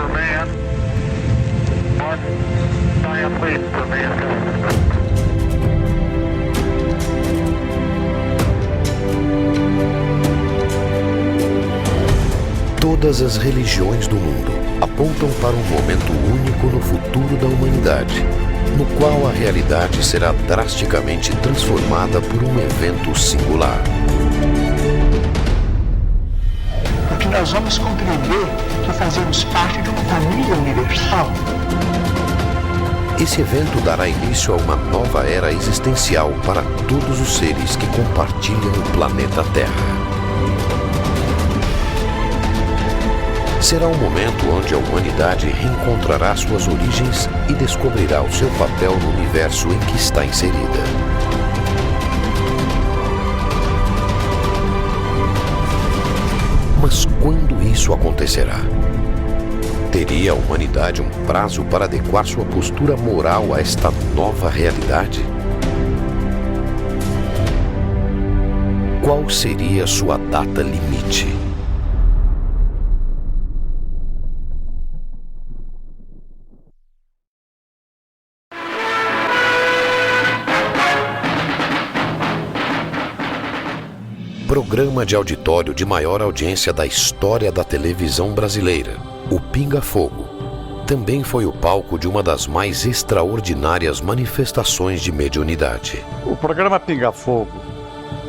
per man. 1 giant leap for mankind. Todas as religiões do mundo apontam para um momento único no futuro da humanidade, no qual a realidade será drasticamente transformada por um evento singular. Porque nós vamos compreender que fazemos parte de uma família universal. Esse evento dará início a uma nova era existencial para todos os seres que compartilham o planeta Terra. Será um momento onde a humanidade reencontrará suas origens e descobrirá o seu papel no universo em que está inserida. Mas quando isso acontecerá? Teria a humanidade um prazo para adequar sua postura moral a esta nova realidade? Qual seria sua data limite? Programa de auditório de maior audiência da história da televisão brasileira, o Pinga Fogo, também foi o palco de uma das mais extraordinárias manifestações de mediunidade. O programa Pinga Fogo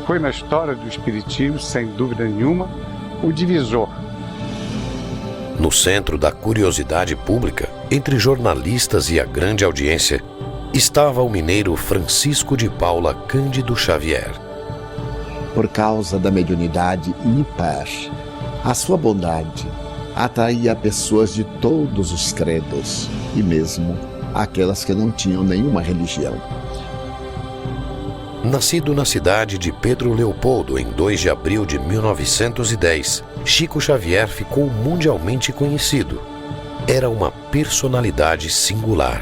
foi na história do espiritismo, sem dúvida nenhuma, o divisor. No centro da curiosidade pública, entre jornalistas e a grande audiência, estava o mineiro Francisco de Paula Cândido Xavier. Por causa da mediunidade ímpar, a sua bondade atraía pessoas de todos os credos e mesmo aquelas que não tinham nenhuma religião. Nascido na cidade de Pedro Leopoldo em 2 de abril de 1910, Chico Xavier ficou mundialmente conhecido. Era uma personalidade singular.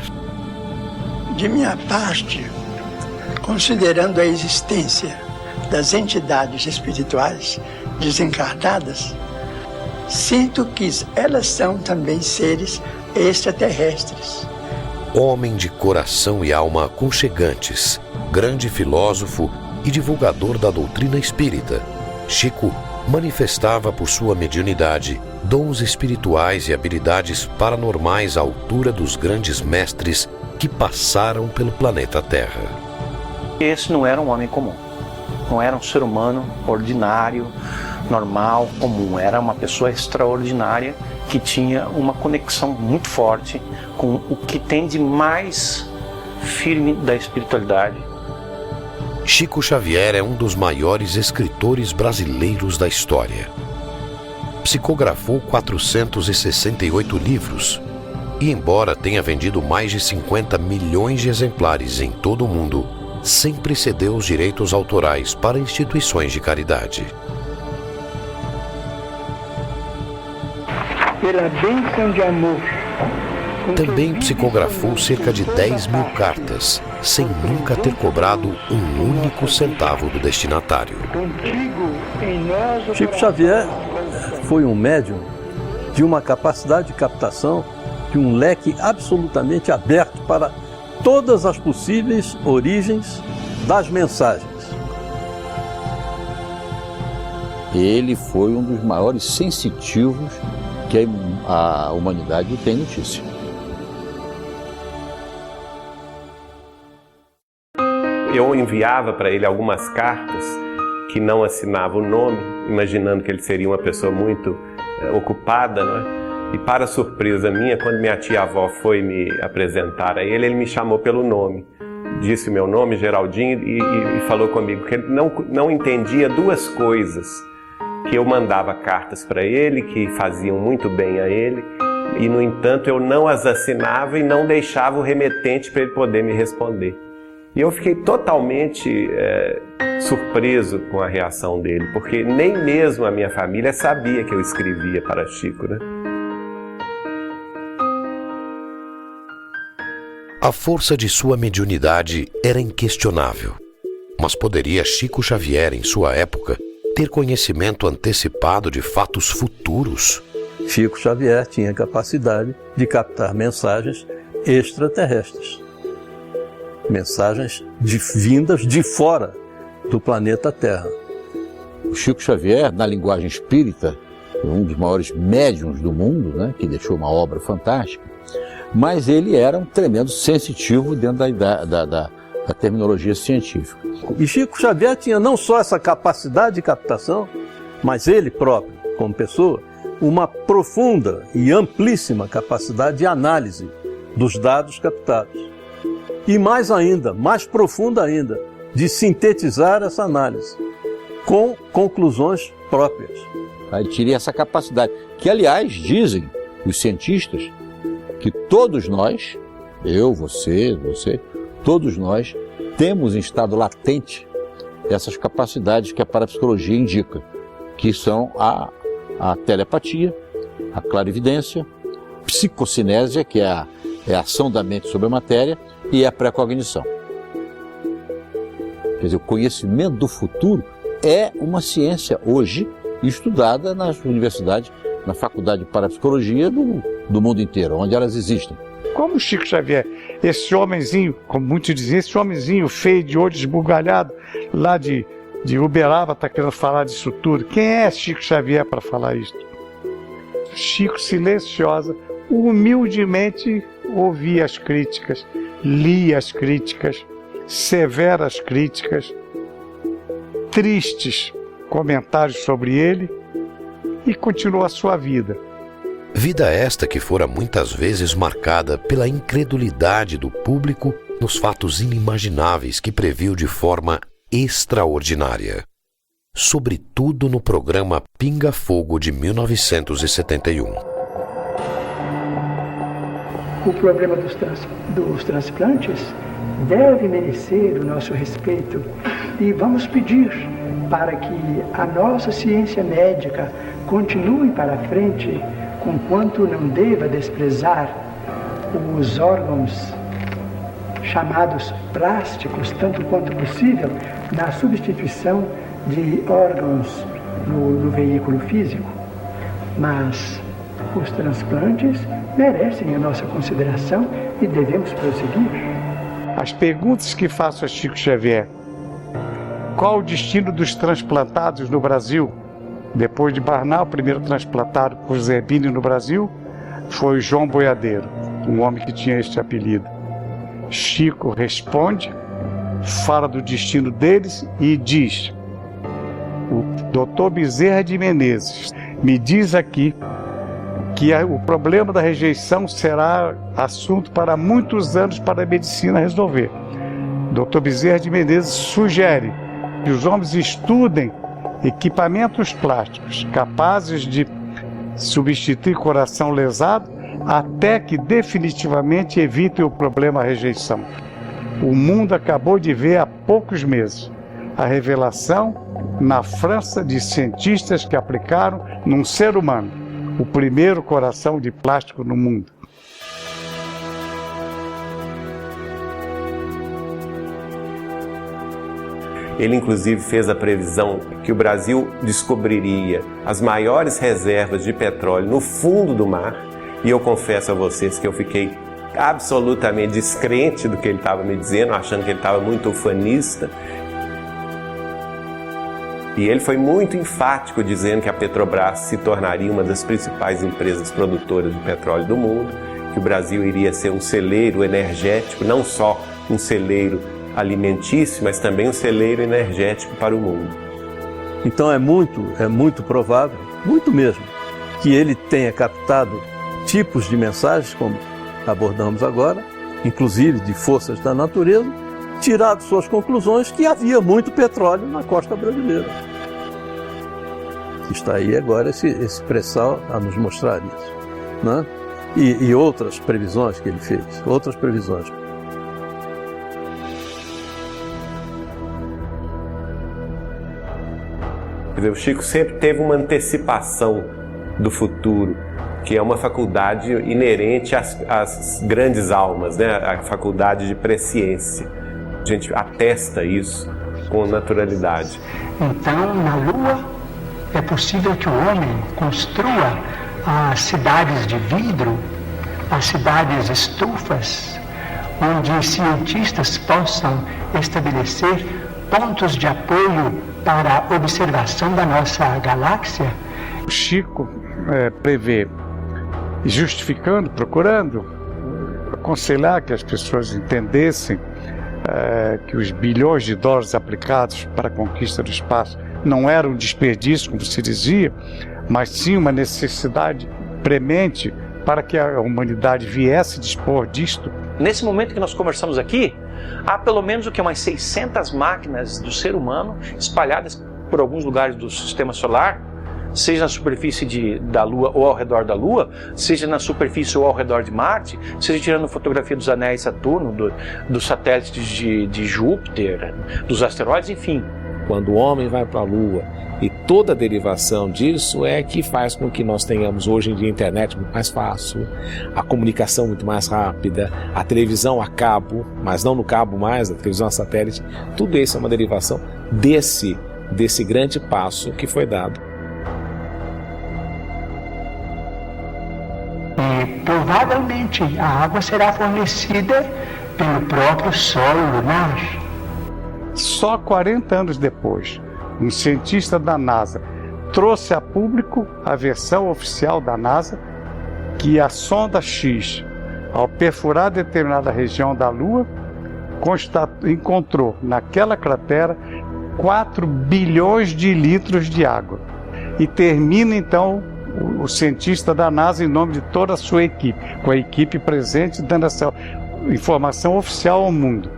De minha parte, considerando a existência das entidades espirituais desencarnadas, sinto que elas são também seres extraterrestres. Homem de coração e alma aconchegantes, grande filósofo e divulgador da doutrina espírita, Chico manifestava por sua mediunidade dons espirituais e habilidades paranormais à altura dos grandes mestres que passaram pelo planeta Terra. Esse não era um homem comum. Não era um ser humano ordinário, normal, comum. Era uma pessoa extraordinária que tinha uma conexão muito forte com o que tem de mais firme da espiritualidade. Chico Xavier é um dos maiores escritores brasileiros da história. Psicografou 468 livros e, embora tenha vendido mais de 50 milhões de exemplares em todo o mundo, sempre cedeu os direitos autorais para instituições de caridade. Pela bênção de amor. Também psicografou cerca de 10 mil cartas, sem nunca ter cobrado um único centavo do destinatário. Chico Xavier foi um médium de uma capacidade de captação, de um leque absolutamente aberto para todas as possíveis origens das mensagens. Ele foi um dos maiores sensitivos que a humanidade tem notícia. Eu enviava para ele algumas cartas que não assinava o nome, imaginando que ele seria uma pessoa muito ocupada, não é? E para surpresa minha, quando minha tia-avó foi me apresentar a ele me chamou pelo nome. Disse o meu nome, Geraldinho, e falou comigo que ele não entendia duas coisas. Que eu mandava cartas para ele, que faziam muito bem a ele, e, no entanto, eu não as assinava e não deixava o remetente para ele poder me responder. E eu fiquei totalmente surpreso com a reação dele, porque nem mesmo a minha família sabia que eu escrevia para Chico, né? A força de sua mediunidade era inquestionável. Mas poderia Chico Xavier, em sua época, ter conhecimento antecipado de fatos futuros? Chico Xavier tinha capacidade de captar mensagens extraterrestres. Mensagens vindas de fora do planeta Terra. O Chico Xavier, na linguagem espírita, é um dos maiores médiuns do mundo, né, que deixou uma obra fantástica, mas ele era um tremendo sensitivo dentro da terminologia científica. E Chico Xavier tinha não só essa capacidade de captação, mas ele próprio, como pessoa, uma profunda e amplíssima capacidade de análise dos dados captados. E mais ainda, mais profunda ainda, de sintetizar essa análise com conclusões próprias. Ele tinha essa capacidade, que aliás dizem os cientistas que todos nós, eu, você, todos nós temos em estado latente essas capacidades que a parapsicologia indica, que são a telepatia, a clarividência, psicocinésia, que é a ação da mente sobre a matéria, e a precognição. Quer dizer, o conhecimento do futuro é uma ciência hoje estudada nas universidades, na faculdade de parapsicologia do mundo inteiro, onde elas existem. Como Chico Xavier, esse homenzinho, como muitos dizem, esse homenzinho feio, de olho esbugalhado, lá de Uberaba, está querendo falar disso tudo. Quem é Chico Xavier para falar isso? Chico, silenciosa, humildemente ouvia as críticas, lia as críticas, severas críticas, tristes comentários sobre ele, e continuou a sua vida. Vida esta que fora muitas vezes marcada pela incredulidade do público nos fatos inimagináveis que previu de forma extraordinária. Sobretudo no programa Pinga Fogo de 1971. O problema dos transplantes deve merecer o nosso respeito e vamos pedir para que a nossa ciência médica continue para frente, conquanto não deva desprezar os órgãos chamados plásticos, tanto quanto possível, na substituição de órgãos no veículo físico. Mas os transplantes merecem a nossa consideração e devemos prosseguir. As perguntas que faço a Chico Xavier: qual o destino dos transplantados no Brasil? Depois de Barnal, o primeiro transplantado por Zerbini no Brasil foi João Boiadeiro, um homem que tinha este apelido. Chico responde, fala do destino deles e diz: o Dr. Bezerra de Menezes me diz aqui que o problema da rejeição será assunto para muitos anos para a medicina resolver. Dr. Bezerra de Menezes sugere que os homens estudem equipamentos plásticos capazes de substituir coração lesado até que definitivamente evitem o problema rejeição. O mundo acabou de ver há poucos meses a revelação na França de cientistas que aplicaram num ser humano o primeiro coração de plástico no mundo. Ele, inclusive, fez a previsão que o Brasil descobriria as maiores reservas de petróleo no fundo do mar. E eu confesso a vocês que eu fiquei absolutamente descrente do que ele estava me dizendo, achando que ele estava muito ufanista. E ele foi muito enfático dizendo que a Petrobras se tornaria uma das principais empresas produtoras de petróleo do mundo, que o Brasil iria ser um celeiro energético, não só um celeiro alimentício, mas também um celeiro energético para o mundo. Então é muito provável, muito mesmo, que ele tenha captado tipos de mensagens, como abordamos agora, inclusive de forças da natureza, tirado suas conclusões que havia muito petróleo na costa brasileira. Está aí agora esse pré-sal a nos mostrar isso, né? E outras previsões que ele fez, outras previsões. O Chico sempre teve uma antecipação do futuro, que é uma faculdade inerente às grandes almas, né? A faculdade de presciência. A gente atesta isso com naturalidade. Então, na Lua, é possível que o homem construa as cidades de vidro, as cidades estufas, onde cientistas possam estabelecer pontos de apoio para a observação da nossa galáxia? O Chico prevê, justificando, procurando aconselhar que as pessoas entendessem que os bilhões de dólares aplicados para a conquista do espaço não era um desperdício, como se dizia, mas sim uma necessidade premente para que a humanidade viesse dispor disto. Nesse momento que nós conversamos aqui, há pelo menos umas 600 máquinas do ser humano espalhadas por alguns lugares do sistema solar, seja na superfície da Lua ou ao redor da Lua, seja na superfície ou ao redor de Marte, seja tirando fotografia dos anéis de Saturno, dos satélites de Júpiter, dos asteroides, enfim. Quando o homem vai para a Lua, e toda a derivação disso é que faz com que nós tenhamos hoje em dia a internet muito mais fácil, a comunicação muito mais rápida, a televisão a cabo, mas não no cabo mais, a televisão a satélite. Tudo isso é uma derivação desse grande passo que foi dado. E provavelmente a água será fornecida pelo próprio solo lunar. Só 40 anos depois, um cientista da NASA trouxe a público a versão oficial da NASA que a sonda X, ao perfurar determinada região da Lua, encontrou naquela cratera 4 bilhões de litros de água. E termina então o cientista da NASA, em nome de toda a sua equipe, com a equipe presente, dando essa informação oficial ao mundo.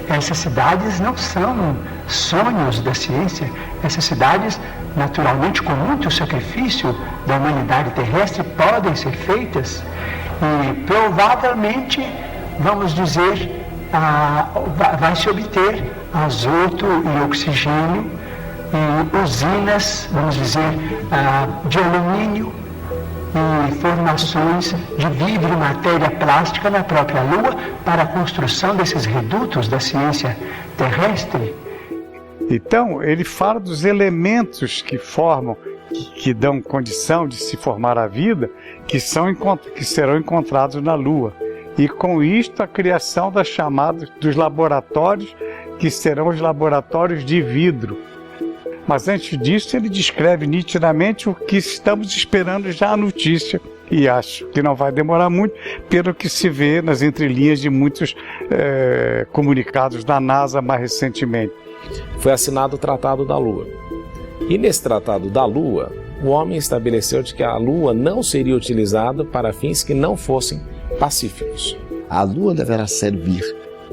Essas cidades não são sonhos da ciência. Essas cidades, naturalmente, com muito sacrifício da humanidade terrestre, podem ser feitas e provavelmente, vamos dizer, vai se obter azoto e oxigênio e usinas, vamos dizer, de alumínio e formações de vidro e matéria plástica na própria Lua para a construção desses redutos da ciência terrestre. Então, ele fala dos elementos que formam, que dão condição de se formar a vida, que serão encontrados na Lua. E com isto, a criação das chamadas dos laboratórios, que serão os laboratórios de vidro. Mas antes disso, ele descreve nitidamente o que estamos esperando já a notícia. E acho que não vai demorar muito, pelo que se vê nas entrelinhas de muitos comunicados da NASA mais recentemente. Foi assinado o Tratado da Lua. E nesse Tratado da Lua, o homem estabeleceu de que a Lua não seria utilizada para fins que não fossem pacíficos. A Lua deverá servir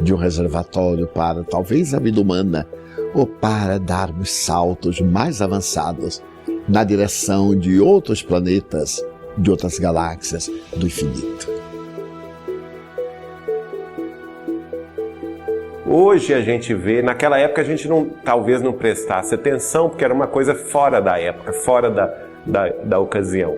de um reservatório para, talvez, a vida humana, ou para darmos saltos mais avançados na direção de outros planetas, de outras galáxias do infinito. Hoje a gente vê, naquela época a gente talvez não prestasse atenção, porque era uma coisa fora da época, fora da ocasião.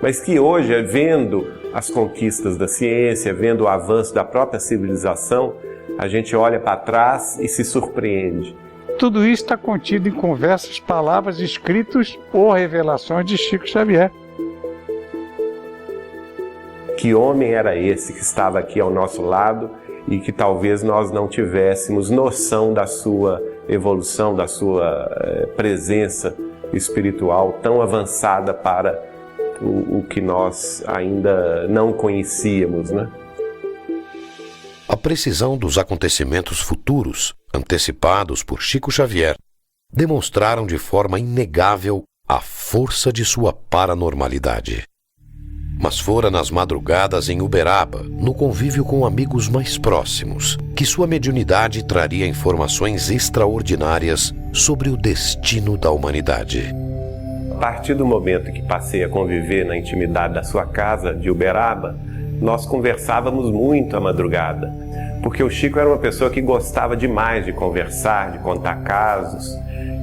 Mas que hoje, vendo as conquistas da ciência, vendo o avanço da própria civilização, a gente olha para trás e se surpreende. Tudo isso está contido em conversas, palavras, escritos ou revelações de Chico Xavier. Que homem era esse que estava aqui ao nosso lado e que talvez nós não tivéssemos noção da sua evolução, da sua presença espiritual tão avançada para o que nós ainda não conhecíamos, né? A precisão dos acontecimentos futuros, antecipados por Chico Xavier, demonstraram de forma inegável a força de sua paranormalidade. Mas fora nas madrugadas em Uberaba, no convívio com amigos mais próximos, que sua mediunidade traria informações extraordinárias sobre o destino da humanidade. A partir do momento que passei a conviver na intimidade da sua casa de Uberaba, nós conversávamos muito à madrugada, porque o Chico era uma pessoa que gostava demais de conversar, de contar casos.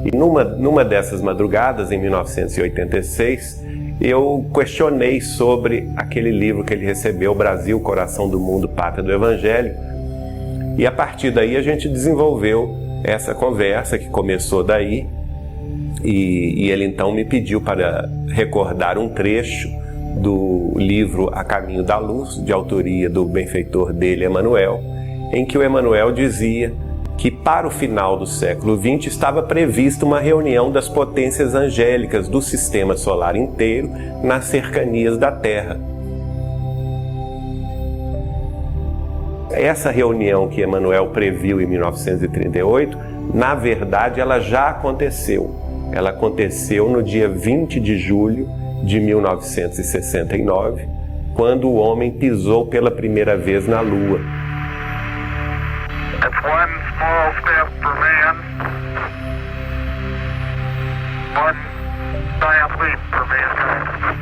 E numa dessas madrugadas, em 1986, eu questionei sobre aquele livro que ele recebeu, Brasil, Coração do Mundo, Pátria do Evangelho. E a partir daí a gente desenvolveu essa conversa que começou daí. E ele então me pediu para recordar um trecho do livro A Caminho da Luz, de autoria do benfeitor dele, Emmanuel, em que o Emmanuel dizia que para o final do século XX estava prevista uma reunião das potências angélicas do sistema solar inteiro nas cercanias da Terra. Essa reunião que Emmanuel previu em 1938, na verdade ela já aconteceu. Ela aconteceu no dia 20 de julho de 1969, quando o homem pisou pela primeira vez na Lua. It's one small step for man, one giant leap for mankind.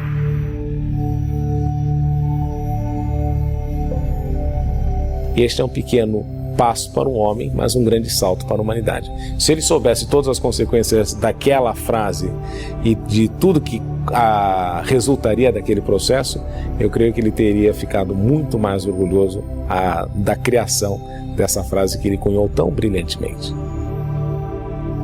Este é um pequeno passo para um homem, mas um grande salto para a humanidade. Se ele soubesse todas as consequências daquela frase e de tudo que resultaria daquele processo, eu creio que ele teria ficado muito mais orgulhoso da criação dessa frase que ele cunhou tão brilhantemente.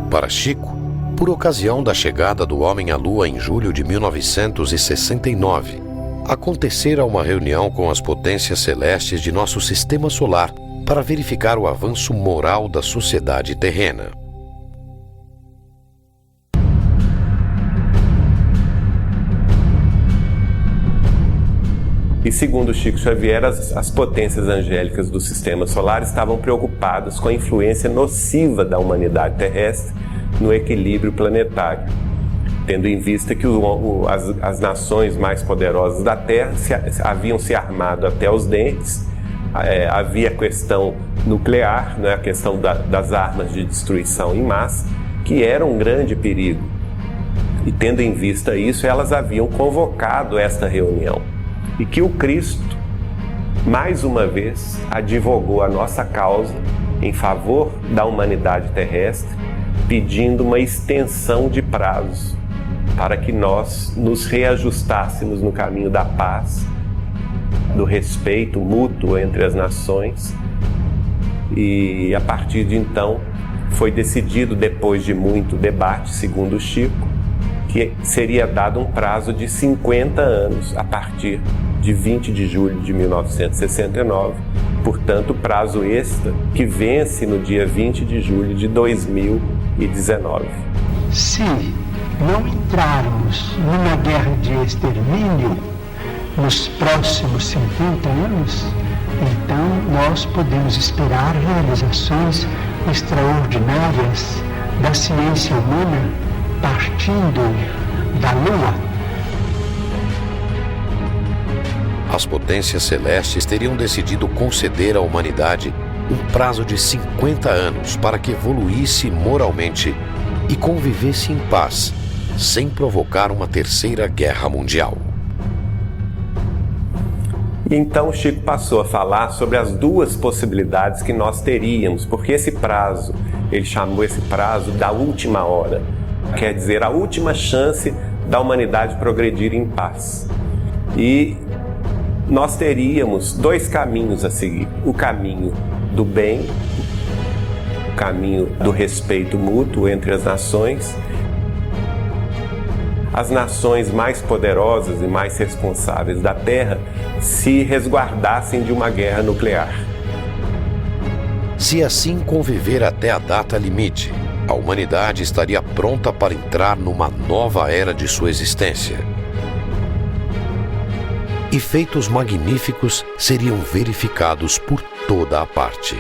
Para Chico, por ocasião da chegada do homem à Lua em julho de 1969, acontecera uma reunião com as potências celestes de nosso sistema solar para verificar o avanço moral da sociedade terrena. E segundo Chico Xavier, as potências angélicas do sistema solar estavam preocupadas com a influência nociva da humanidade terrestre no equilíbrio planetário, tendo em vista que as nações mais poderosas da Terra haviam se armado até os dentes. Havia a questão nuclear, né, a questão das armas de destruição em massa, que era um grande perigo. E tendo em vista isso, elas haviam convocado esta reunião. E que o Cristo, mais uma vez, advogou a nossa causa em favor da humanidade terrestre, pedindo uma extensão de prazos para que nós nos reajustássemos no caminho da paz, do respeito mútuo entre as nações. E a partir de então foi decidido, depois de muito debate, segundo Chico, que seria dado um prazo de 50 anos a partir de 20 de julho de 1969, portanto prazo extra que vence no dia 20 de julho de 2019. Se não entrarmos numa guerra de extermínio nos próximos 50 anos, então nós podemos esperar realizações extraordinárias da ciência humana partindo da Lua. As potências celestes teriam decidido conceder à humanidade um prazo de 50 anos para que evoluísse moralmente e convivesse em paz, sem provocar uma terceira guerra mundial. E então Chico passou a falar sobre as duas possibilidades que nós teríamos, porque esse prazo, ele chamou esse prazo da última hora, quer dizer, a última chance da humanidade progredir em paz. E nós teríamos dois caminhos a seguir: o caminho do bem, o caminho do respeito mútuo entre as nações. As nações mais poderosas e mais responsáveis da Terra se resguardassem de uma guerra nuclear. Se assim conviver até a data limite, a humanidade estaria pronta para entrar numa nova era de sua existência. E feitos magníficos seriam verificados por toda a parte.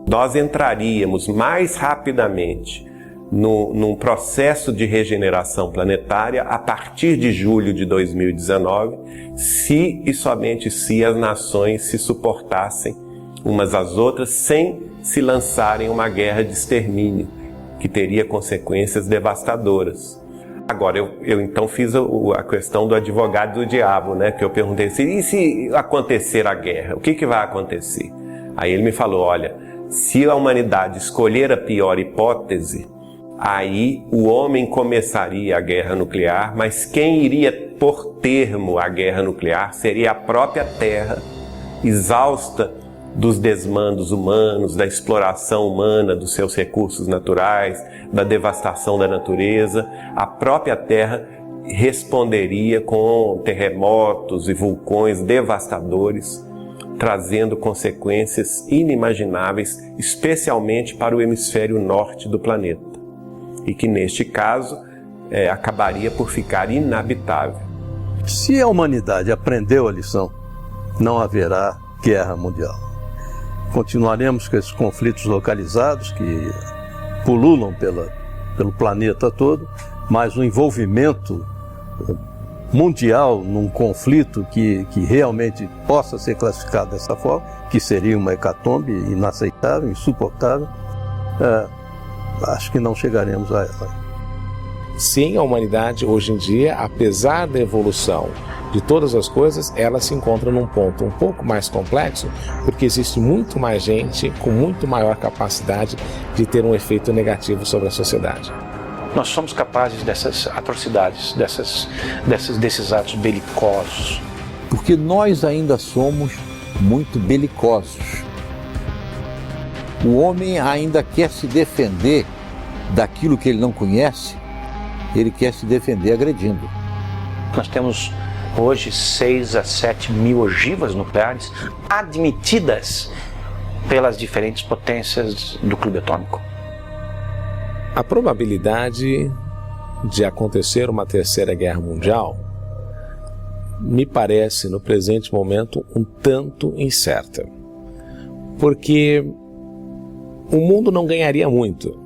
Nós entraríamos mais rapidamente num processo de regeneração planetária a partir de julho de 2019, se e somente se as nações se suportassem umas às outras sem se lançarem uma guerra de extermínio, que teria consequências devastadoras. Agora, eu então fiz a questão do advogado do diabo, né? Que eu perguntei assim, e se acontecer a guerra, o que vai acontecer? Aí ele me falou, olha, se a humanidade escolher a pior hipótese, aí o homem começaria a guerra nuclear, mas quem iria pôr termo à guerra nuclear seria a própria Terra, exausta dos desmandos humanos, da exploração humana dos seus recursos naturais, da devastação da natureza, a própria Terra responderia com terremotos e vulcões devastadores, trazendo consequências inimagináveis, especialmente para o hemisfério norte do planeta, e que neste caso acabaria por ficar inabitável. Se a humanidade aprendeu a lição, não haverá guerra mundial. Continuaremos com esses conflitos localizados que pululam pelo planeta todo, mas o envolvimento mundial num conflito que realmente possa ser classificado dessa forma, que seria uma hecatombe inaceitável, insuportável, acho que não chegaremos a ela. Sim, a humanidade hoje em dia, apesar da evolução de todas as coisas, ela se encontra num ponto um pouco mais complexo, porque existe muito mais gente com muito maior capacidade de ter um efeito negativo sobre a sociedade. Nós somos capazes dessas atrocidades, desses atos belicosos. Porque nós ainda somos muito belicosos. O homem ainda quer se defender daquilo que ele não conhece, ele quer se defender agredindo. Nós temos hoje 6 a 7 mil ogivas nucleares admitidas pelas diferentes potências do clube atômico. A probabilidade de acontecer uma terceira guerra mundial me parece, no presente momento, um tanto incerta. Porque o mundo não ganharia muito,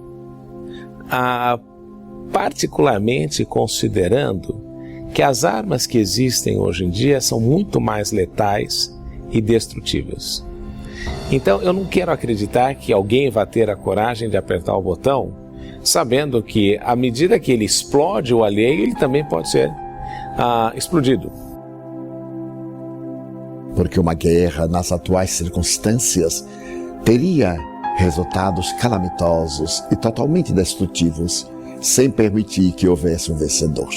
particularmente considerando que as armas que existem hoje em dia são muito mais letais e destrutivas. Então eu não quero acreditar que alguém vai ter a coragem de apertar o botão, sabendo que à medida que ele explode o alheio, ele também pode ser explodido. Porque uma guerra, nas atuais circunstâncias, teria resultados calamitosos e totalmente destrutivos, sem permitir que houvesse um vencedor.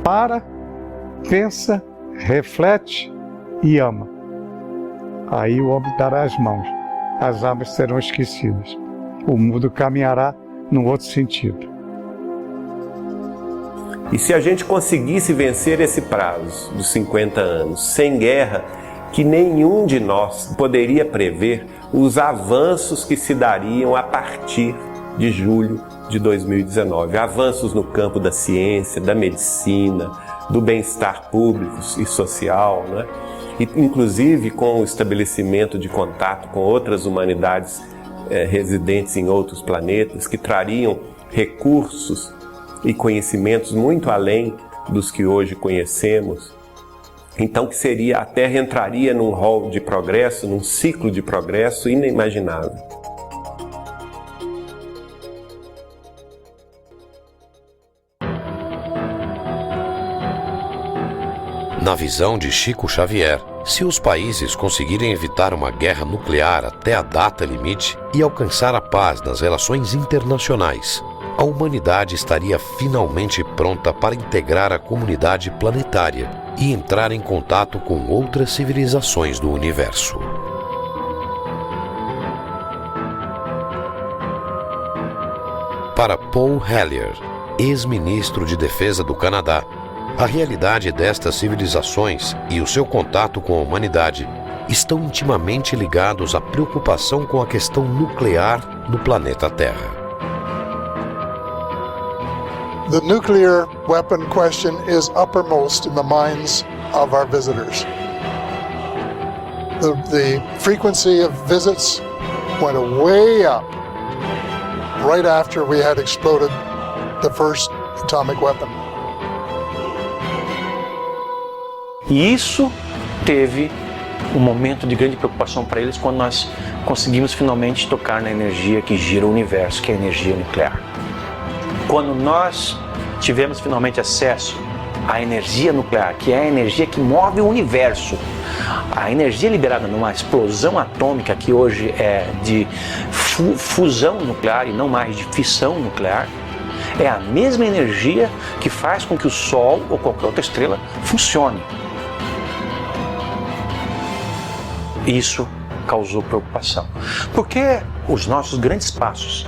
Para, pensa, reflete e ama. Aí o homem dará as mãos, as armas serão esquecidas. O mundo caminhará num outro sentido. E se a gente conseguisse vencer esse prazo dos 50 anos, sem guerra, que nenhum de nós poderia prever os avanços que se dariam a partir de julho de 2019. Avanços no campo da ciência, da medicina, do bem-estar público e social, né? E, inclusive com o estabelecimento de contato com outras humanidades residentes em outros planetas, que trariam recursos e conhecimentos muito além dos que hoje conhecemos. Então que a Terra entraria num rol de progresso, num ciclo de progresso inimaginável. Na visão de Chico Xavier, se os países conseguirem evitar uma guerra nuclear até a data limite e alcançar a paz nas relações internacionais, a humanidade estaria finalmente pronta para integrar a comunidade planetária e entrar em contato com outras civilizações do universo. Para Paul Hellyer, ex-ministro de Defesa do Canadá, a realidade destas civilizações e o seu contato com a humanidade estão intimamente ligados à preocupação com a questão nuclear no planeta Terra. The nuclear weapon question is uppermost in the minds of our visitors. The frequency of visits went way up right after we had exploded the first atomic weapon. E isso teve um momento de grande preocupação para eles quando nós conseguimos finalmente tocar na energia que gira o universo, que é a energia nuclear. Quando nós tivemos finalmente acesso à energia nuclear, que é a energia que move o universo, a energia liberada numa explosão atômica que hoje é de fusão nuclear e não mais de fissão nuclear, É a mesma energia que faz com que o Sol ou qualquer outra estrela funcione. Isso causou preocupação. Porque os nossos grandes passos,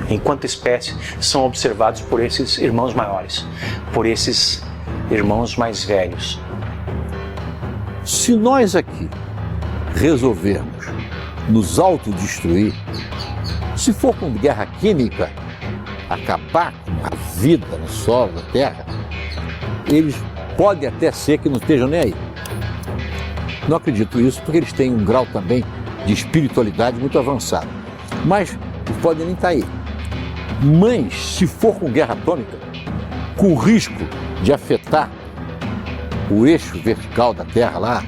enquanto espécie, são observados por esses irmãos maiores, por esses irmãos mais velhos. Se nós aqui resolvermos nos autodestruir, se for com guerra química, acabar com a vida no solo, na Terra, eles podem até ser que não estejam nem aí. Não acredito isso porque eles têm um grau também de espiritualidade muito avançado. Mas eles podem nem estar aí. Mas se for com guerra atômica, com o risco de afetar o eixo vertical da Terra lá,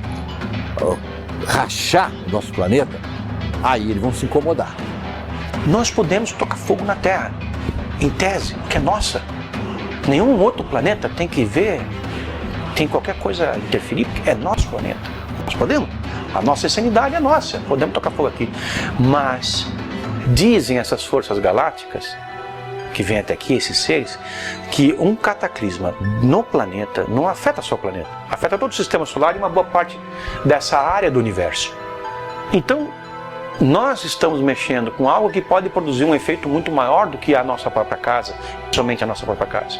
rachar o nosso planeta, aí eles vão se incomodar. Nós podemos tocar fogo na Terra, em tese, que é nossa. Nenhum outro planeta tem que ver, tem qualquer coisa interferir, porque é nosso planeta. Nós podemos. A nossa insanidade é nossa, podemos tocar fogo aqui. Mas dizem essas forças galácticas, que vêm até aqui, esses seres, que um cataclisma no planeta não afeta só o planeta, afeta todo o sistema solar e uma boa parte dessa área do universo. Então, nós estamos mexendo com algo que pode produzir um efeito muito maior do que a nossa própria casa, somente a nossa própria casa.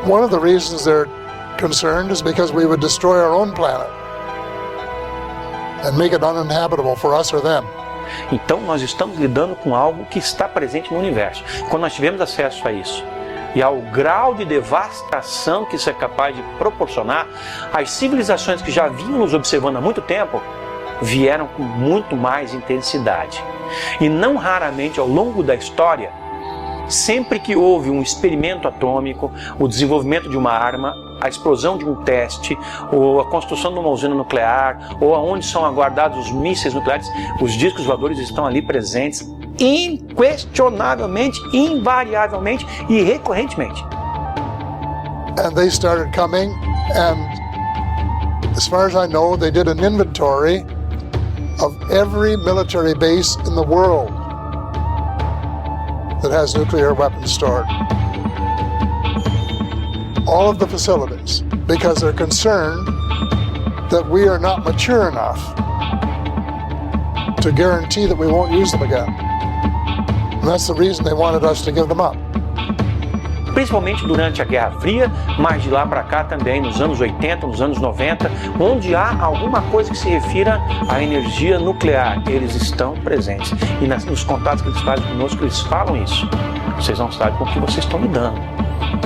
One of the reasons they're concerned is because we would destroy our own planet and make it uninhabitable for us or them. Então nós estamos lidando com algo que está presente no universo. Quando nós tivemos acesso a isso e ao grau de devastação que isso é capaz de proporcionar, as civilizações que já vinham nos observando há muito tempo vieram com muito mais intensidade. E não raramente ao longo da história, sempre que houve um experimento atômico, o desenvolvimento de uma arma, a explosão de um teste, ou a construção de uma usina nuclear, ou aonde são aguardados os mísseis nucleares, os discos voadores estão ali presentes, inquestionavelmente, invariavelmente e recorrentemente. And they started coming, and as far as I know, they did an inventory of every military base in the world that has nuclear weapons stored. All of the facilities, because they're concerned that we are not mature enough to guarantee that we won't use them again. And that's the reason they wanted us to give them up. Principalmente durante a Guerra Fria, mas de lá para cá também, nos anos 80, nos anos 90, onde há alguma coisa que se refira à energia nuclear, eles estão presentes. E nos contatos que eles fazem conosco, eles falam isso. Vocês não sabem com o que vocês estão lidando.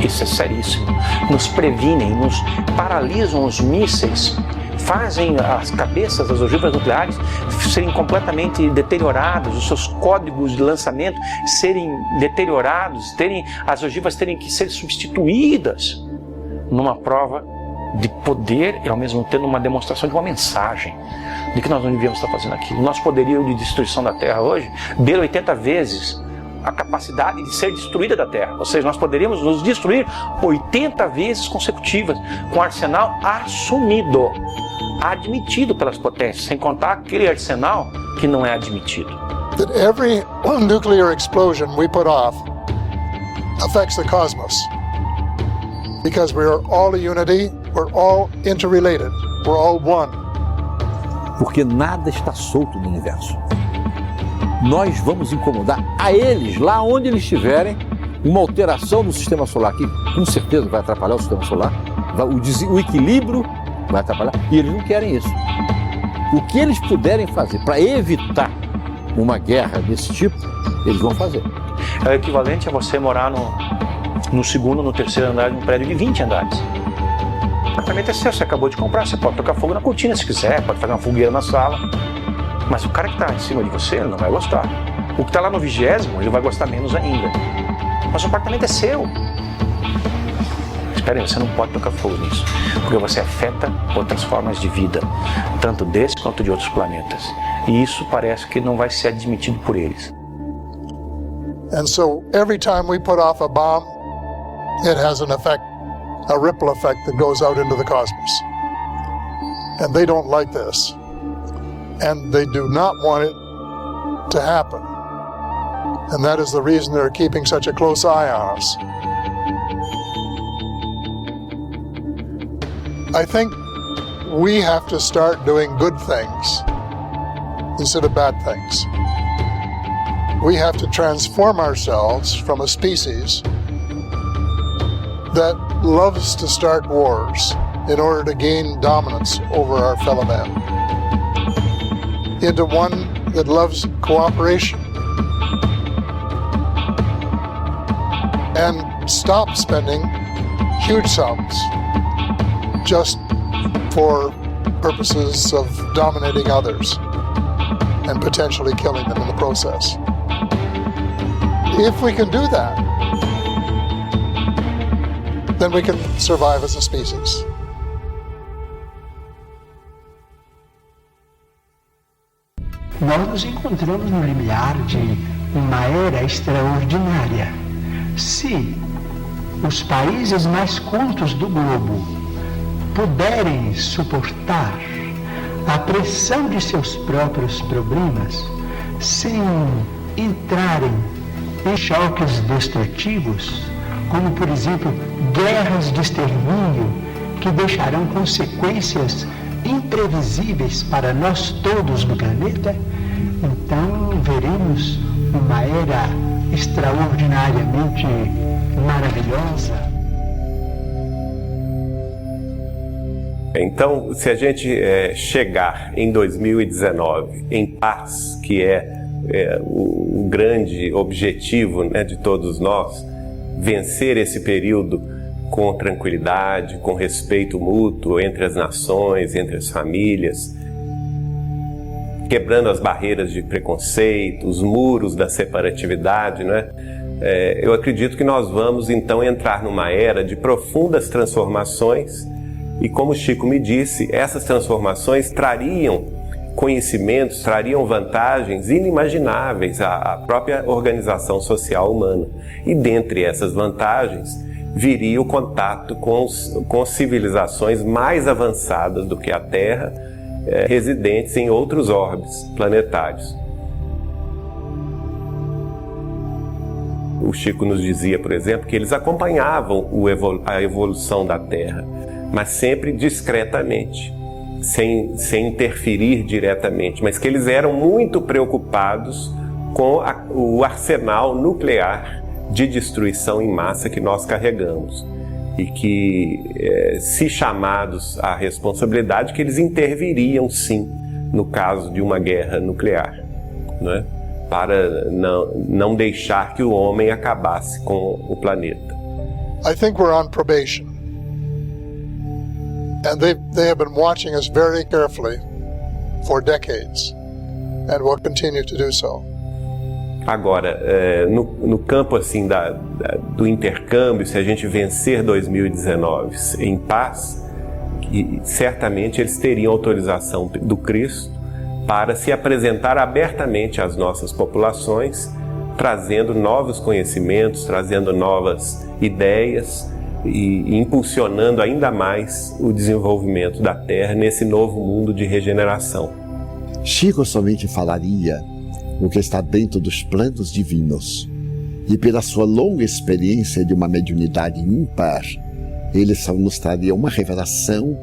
Isso é seríssimo. Nos previnem, nos paralisam os mísseis, fazem as cabeças das ogivas nucleares serem completamente deterioradas, os seus códigos de lançamento serem deteriorados, as ogivas terem que ser substituídas numa prova de poder e ao mesmo tempo uma demonstração de uma mensagem de que nós não devíamos estar fazendo aquilo. Nosso poderio de destruição da Terra hoje beira 80 vezes a capacidade de ser destruída da Terra. Ou seja, nós poderíamos nos destruir 80 vezes consecutivas com o arsenal assumido, admitido pelas potências, sem contar aquele arsenal que não é admitido. That every nuclear explosion we put off affects the cosmos. Because we are all a unity, we're all interrelated, we're all one. Porque nada está solto no universo. Nós vamos incomodar a eles, lá onde eles estiverem, uma alteração no sistema solar, que com certeza vai atrapalhar o sistema solar, o equilíbrio vai atrapalhar, e eles não querem isso. O que eles puderem fazer para evitar uma guerra desse tipo, eles vão fazer. É o equivalente a você morar no segundo, no terceiro andar de um prédio de 20 andares. O apartamento é seu, você acabou de comprar, você pode tocar fogo na cortina se quiser, pode fazer uma fogueira na sala. Mas o cara que está em cima de você, ele não vai gostar. O que está lá no 20º, ele vai gostar menos ainda. Mas o apartamento é seu. Espera aí, você não pode tocar fogo nisso. Porque você afeta outras formas de vida, tanto desse quanto de outros planetas. E isso parece que não vai ser admitido por eles. And so every time we put off a bomb, it has an effect, a ripple effect that goes out into the cosmos. And they don't like this. And they do not want it to happen. And that is the reason they're keeping such a close eye on us. I think we have to start doing good things instead of bad things. We have to transform ourselves from a species that loves to start wars in order to gain dominance over our fellow man into one that loves cooperation and stop spending huge sums just for purposes of dominating others and potentially killing them in the process. If we can do that, then we can survive as a species. Nós nos encontramos no limiar de uma era extraordinária. Se os países mais cultos do globo puderem suportar a pressão de seus próprios problemas sem entrarem em choques destrutivos, como por exemplo guerras de extermínio que deixarão consequências imprevisíveis para nós todos no planeta, então veremos uma era extraordinariamente maravilhosa. Então, se a gente chegar em 2019 em paz, que é o grande objetivo, né, de todos nós, vencer esse período com tranquilidade, com respeito mútuo entre as nações, entre as famílias, quebrando as barreiras de preconceito, os muros da separatividade, né? Eu acredito que nós vamos então entrar numa era de profundas transformações e, como o Chico me disse, essas transformações trariam conhecimentos, trariam vantagens inimagináveis à própria organização social humana. E dentre essas vantagens viria o contato com civilizações mais avançadas do que a Terra, residentes em outros orbes planetários. O Chico nos dizia, por exemplo, que eles acompanhavam a evolução da Terra, mas sempre discretamente, sem interferir diretamente, mas que eles eram muito preocupados com o arsenal nuclear de destruição em massa que nós carregamos. E que, se chamados à responsabilidade, que eles interviriam sim no caso de uma guerra nuclear, né? Para não deixar que o homem acabasse com o planeta. I think we're on probation. And they have been watching us very carefully for decades and will continue to do so. Agora, no campo assim do intercâmbio, se a gente vencer 2019 em paz, certamente eles teriam autorização do Cristo para se apresentar abertamente às nossas populações, trazendo novos conhecimentos, trazendo novas ideias e impulsionando ainda mais o desenvolvimento da Terra nesse novo mundo de regeneração. Chico somente falaria o que está dentro dos planos divinos, e pela sua longa experiência de uma mediunidade ímpar, ele só nos traria uma revelação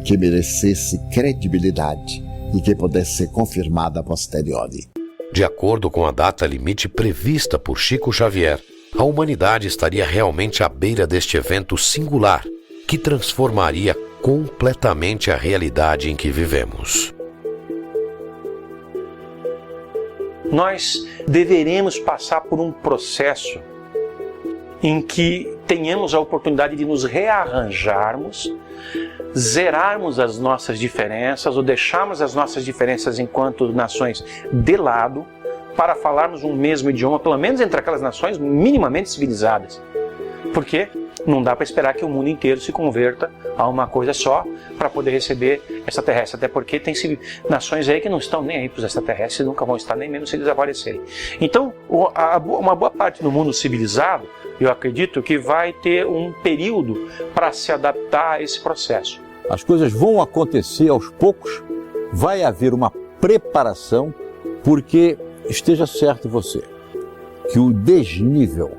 que merecesse credibilidade e que pudesse ser confirmada a posteriori. De acordo com a data limite prevista por Chico Xavier, a humanidade estaria realmente à beira deste evento singular que transformaria completamente a realidade em que vivemos. Nós deveremos passar por um processo em que tenhamos a oportunidade de nos rearranjarmos, zerarmos as nossas diferenças ou deixarmos as nossas diferenças enquanto nações de lado para falarmos um mesmo idioma, pelo menos entre aquelas nações minimamente civilizadas. Porque não dá para esperar que o mundo inteiro se converta a uma coisa só para poder receber extraterrestres, até porque tem nações aí que não estão nem aí para os extraterrestres e nunca vão estar, nem mesmo se eles aparecerem. Então, uma boa parte do mundo civilizado, eu acredito que vai ter um período para se adaptar a esse processo. As coisas vão acontecer aos poucos, vai haver uma preparação, porque esteja certo você, que o desnível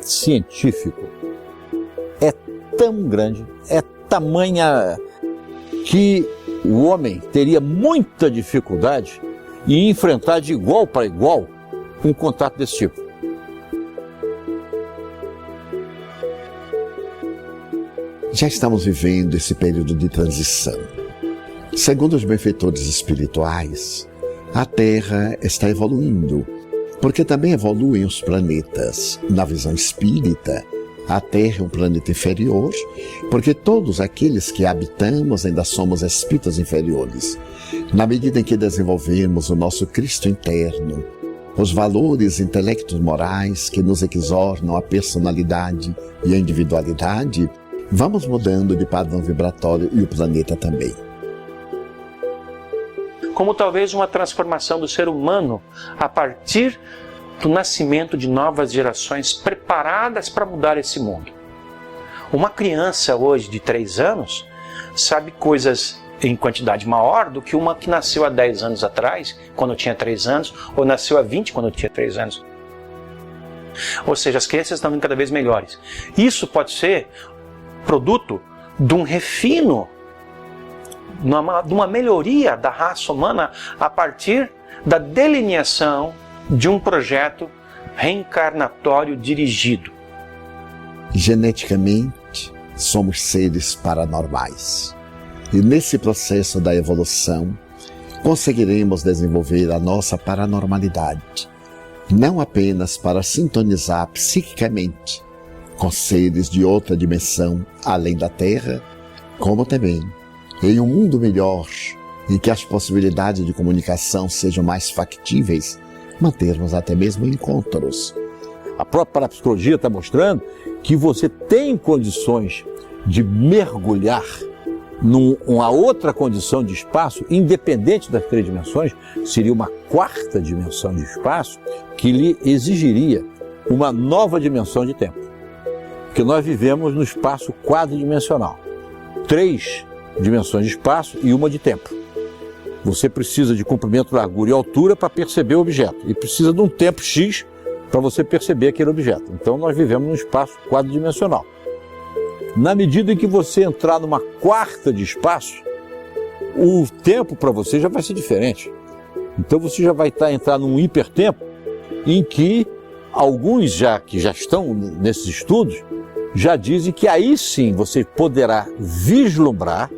científico é tão grande, é tamanha que o homem teria muita dificuldade em enfrentar de igual para igual um contato desse tipo. Já estamos vivendo esse período de transição. Segundo os benfeitores espirituais, a Terra está evoluindo, porque também evoluem os planetas. Na visão espírita, a Terra é um planeta inferior, porque todos aqueles que habitamos ainda somos espíritos inferiores. Na medida em que desenvolvemos o nosso Cristo interno, os valores intelectos morais que nos exornam a personalidade e a individualidade, vamos mudando de padrão vibratório e o planeta também. Como talvez uma transformação do ser humano a partir do nascimento de novas gerações preparadas para mudar esse mundo. Uma criança hoje de 3 anos sabe coisas em quantidade maior do que uma que nasceu há 10 anos atrás, quando eu tinha 3 anos, ou nasceu há 20 quando eu tinha 3 anos. Ou seja, as crianças estão cada vez melhores. Isso pode ser produto de um refino, de uma melhoria da raça humana a partir da delineação de um projeto reencarnatório dirigido. Geneticamente, somos seres paranormais. E nesse processo da evolução, conseguiremos desenvolver a nossa paranormalidade, não apenas para sintonizar psiquicamente com seres de outra dimensão além da Terra, como também em um mundo melhor, em que as possibilidades de comunicação sejam mais factíveis, mantermos até mesmo encontros. A própria parapsicologia está mostrando que você tem condições de mergulhar numa outra condição de espaço, independente das 3 dimensões, seria uma 4ª dimensão de espaço que lhe exigiria uma nova dimensão de tempo. Porque nós vivemos no espaço quadridimensional. 3 dimensões de espaço e uma de tempo. Você precisa de comprimento, largura e altura para perceber o objeto. E precisa de um tempo X para você perceber aquele objeto. Então nós vivemos num espaço quadridimensional. Na medida em que você entrar numa 4ª de espaço, o tempo para você já vai ser diferente. Então você já vai entrar num hipertempo em que alguns que já estão nesses estudos já dizem que aí sim você poderá vislumbrar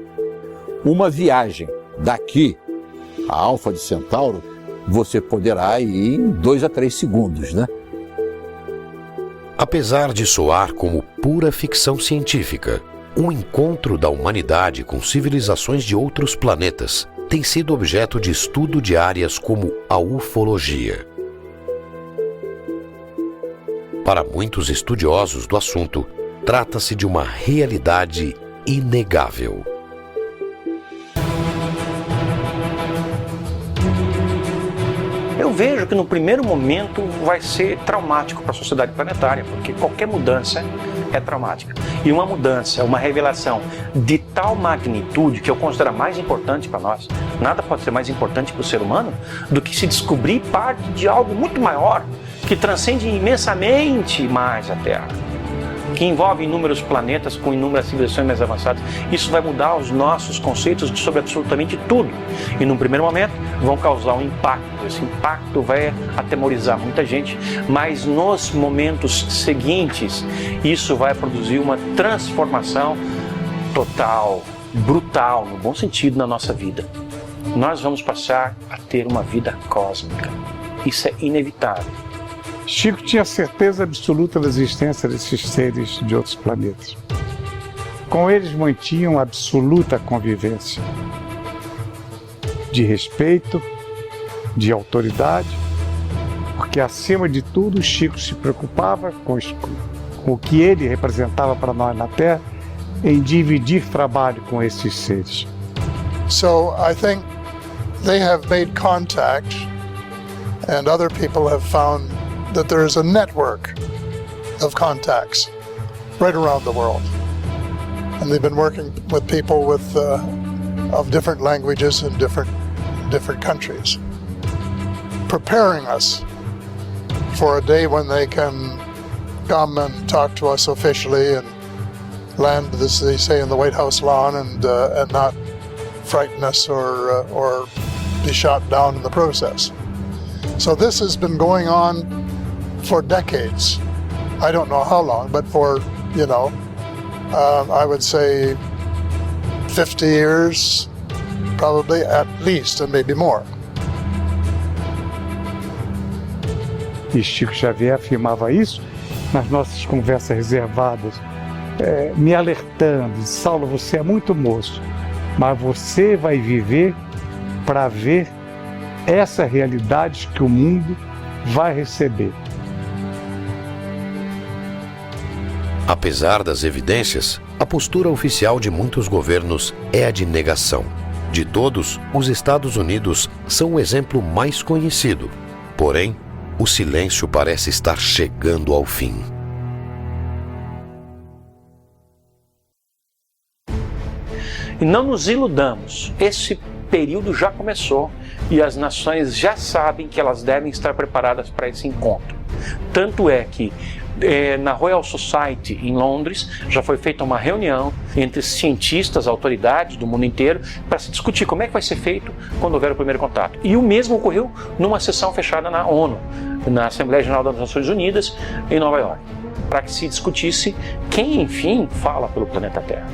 uma viagem daqui a Alfa de Centauro, você poderá ir em 2 a 3 segundos, né? Apesar de soar como pura ficção científica, um encontro da humanidade com civilizações de outros planetas tem sido objeto de estudo de áreas como a ufologia. Para muitos estudiosos do assunto, trata-se de uma realidade inegável. Eu vejo que no primeiro momento vai ser traumático para a sociedade planetária, porque qualquer mudança é traumática. E uma mudança, uma revelação de tal magnitude que eu considero mais importante para nós, nada pode ser mais importante para o ser humano do que se descobrir parte de algo muito maior, que transcende imensamente mais a Terra, que envolve inúmeros planetas com inúmeras civilizações mais avançadas. Isso vai mudar os nossos conceitos sobre absolutamente tudo. E num primeiro momento vão causar um impacto. Esse impacto vai atemorizar muita gente, mas nos momentos seguintes isso vai produzir uma transformação total, brutal, no bom sentido, na nossa vida. Nós vamos passar a ter uma vida cósmica. Isso é inevitável. Chico tinha certeza absoluta da existência desses seres de outros planetas. Com eles mantinham absoluta convivência de respeito, de autoridade, porque acima de tudo Chico se preocupava com o que ele representava para nós na Terra, em dividir trabalho com esses seres. So I think they have made contact, and other people have found that there is a network of contacts right around the world. And they've been working with people of different languages and different countries. preparing us for a day when they can come and talk to us officially and land, as they say, in the White House lawn and not frighten us or be shot down in the process. So this has been going on for decades. I don't know how long, but for, I would say 50 years, probably at least, and maybe more. E Chico Xavier afirmava isso nas nossas conversas reservadas, me alertando: Saulo, você é muito moço, mas você vai viver para ver essa realidade que o mundo vai receber. Apesar das evidências, a postura oficial de muitos governos é a de negação. De todos, os Estados Unidos são o exemplo mais conhecido. Porém, o silêncio parece estar chegando ao fim. E não nos iludamos, esse período já começou e as nações já sabem que elas devem estar preparadas para esse encontro. Tanto é que na Royal Society em Londres já foi feita uma reunião entre cientistas, autoridades do mundo inteiro para se discutir como é que vai ser feito quando houver o primeiro contato. E o mesmo ocorreu numa sessão fechada na ONU, na Assembleia Geral das Nações Unidas em Nova York, para que se discutisse quem, enfim, fala pelo planeta Terra.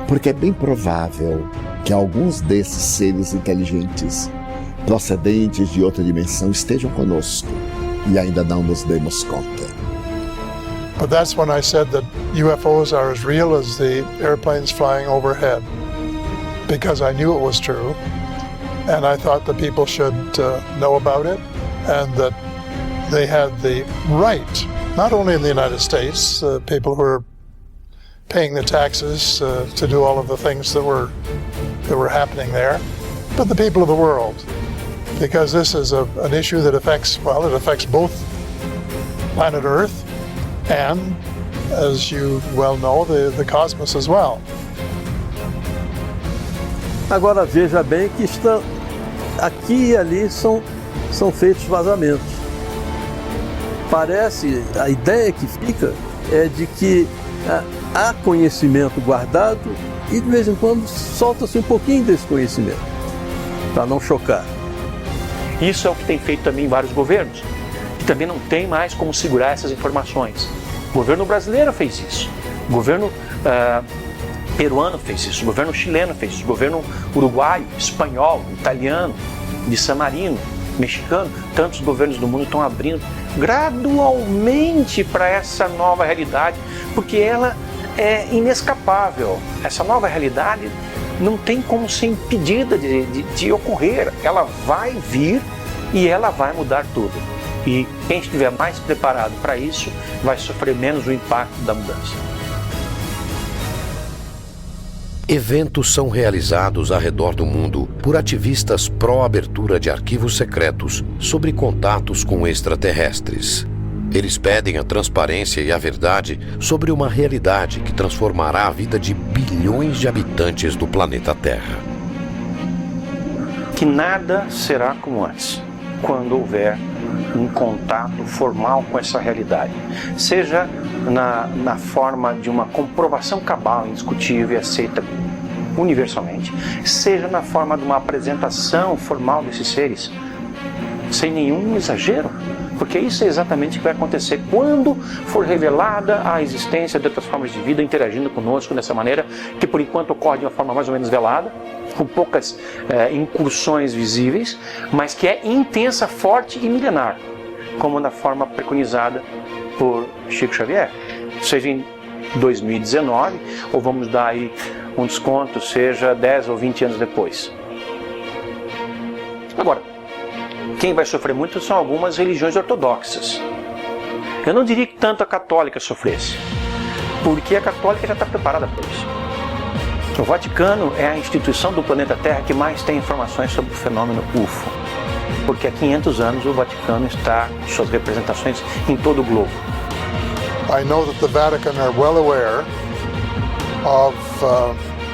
Porque é bem provável que alguns desses seres inteligentes procedentes de outra dimensão estejam conosco e ainda não nos demos conta. But that's when I said that UFOs are as real as the airplanes flying overhead, because I knew it was true, and I thought the people should know about it, and that they had the right, not only in the United States, people who are paying the taxes to do all of the things that were happening there, but the people of the world, because this is an issue that affects both planet Earth and, as you well know, the cosmos as well. Agora veja bem que aqui e ali são feitos vazamentos. Parece, a ideia que fica é de que há conhecimento guardado e de vez em quando solta-se um pouquinho desse conhecimento, para não chocar. Isso é o que tem feito também vários governos, que também não tem mais como segurar essas informações. O governo brasileiro fez isso, o governo peruano fez isso, o governo chileno fez isso, o governo uruguaio, espanhol, italiano, de San Marino, mexicano, tantos governos do mundo estão abrindo gradualmente para essa nova realidade, porque ela é inescapável. Essa nova realidade não tem como ser impedida de ocorrer. Ela vai vir e ela vai mudar tudo. E quem estiver mais preparado para isso vai sofrer menos o impacto da mudança. Eventos são realizados ao redor do mundo por ativistas pró-abertura de arquivos secretos sobre contatos com extraterrestres. Eles pedem a transparência e a verdade sobre uma realidade que transformará a vida de bilhões de habitantes do planeta Terra. Que nada será como antes, quando houver um contato formal com essa realidade, seja na forma de uma comprovação cabal, indiscutível e aceita universalmente, seja na forma de uma apresentação formal desses seres, sem nenhum exagero, porque isso é exatamente o que vai acontecer quando for revelada a existência de outras formas de vida interagindo conosco dessa maneira, que por enquanto ocorre de uma forma mais ou menos velada, com poucas incursões visíveis, mas que é intensa, forte e milenar, como na forma preconizada por Chico Xavier, seja em 2019, ou vamos dar aí um desconto, seja 10 ou 20 anos depois. Agora, quem vai sofrer muito são algumas religiões ortodoxas. Eu não diria que tanto a católica sofresse, porque a católica já está preparada para isso. O Vaticano é a instituição do planeta Terra que mais tem informações sobre o fenômeno UFO, porque há 500 anos o Vaticano está com suas representações em todo o globo. I know that the Vatican are well aware of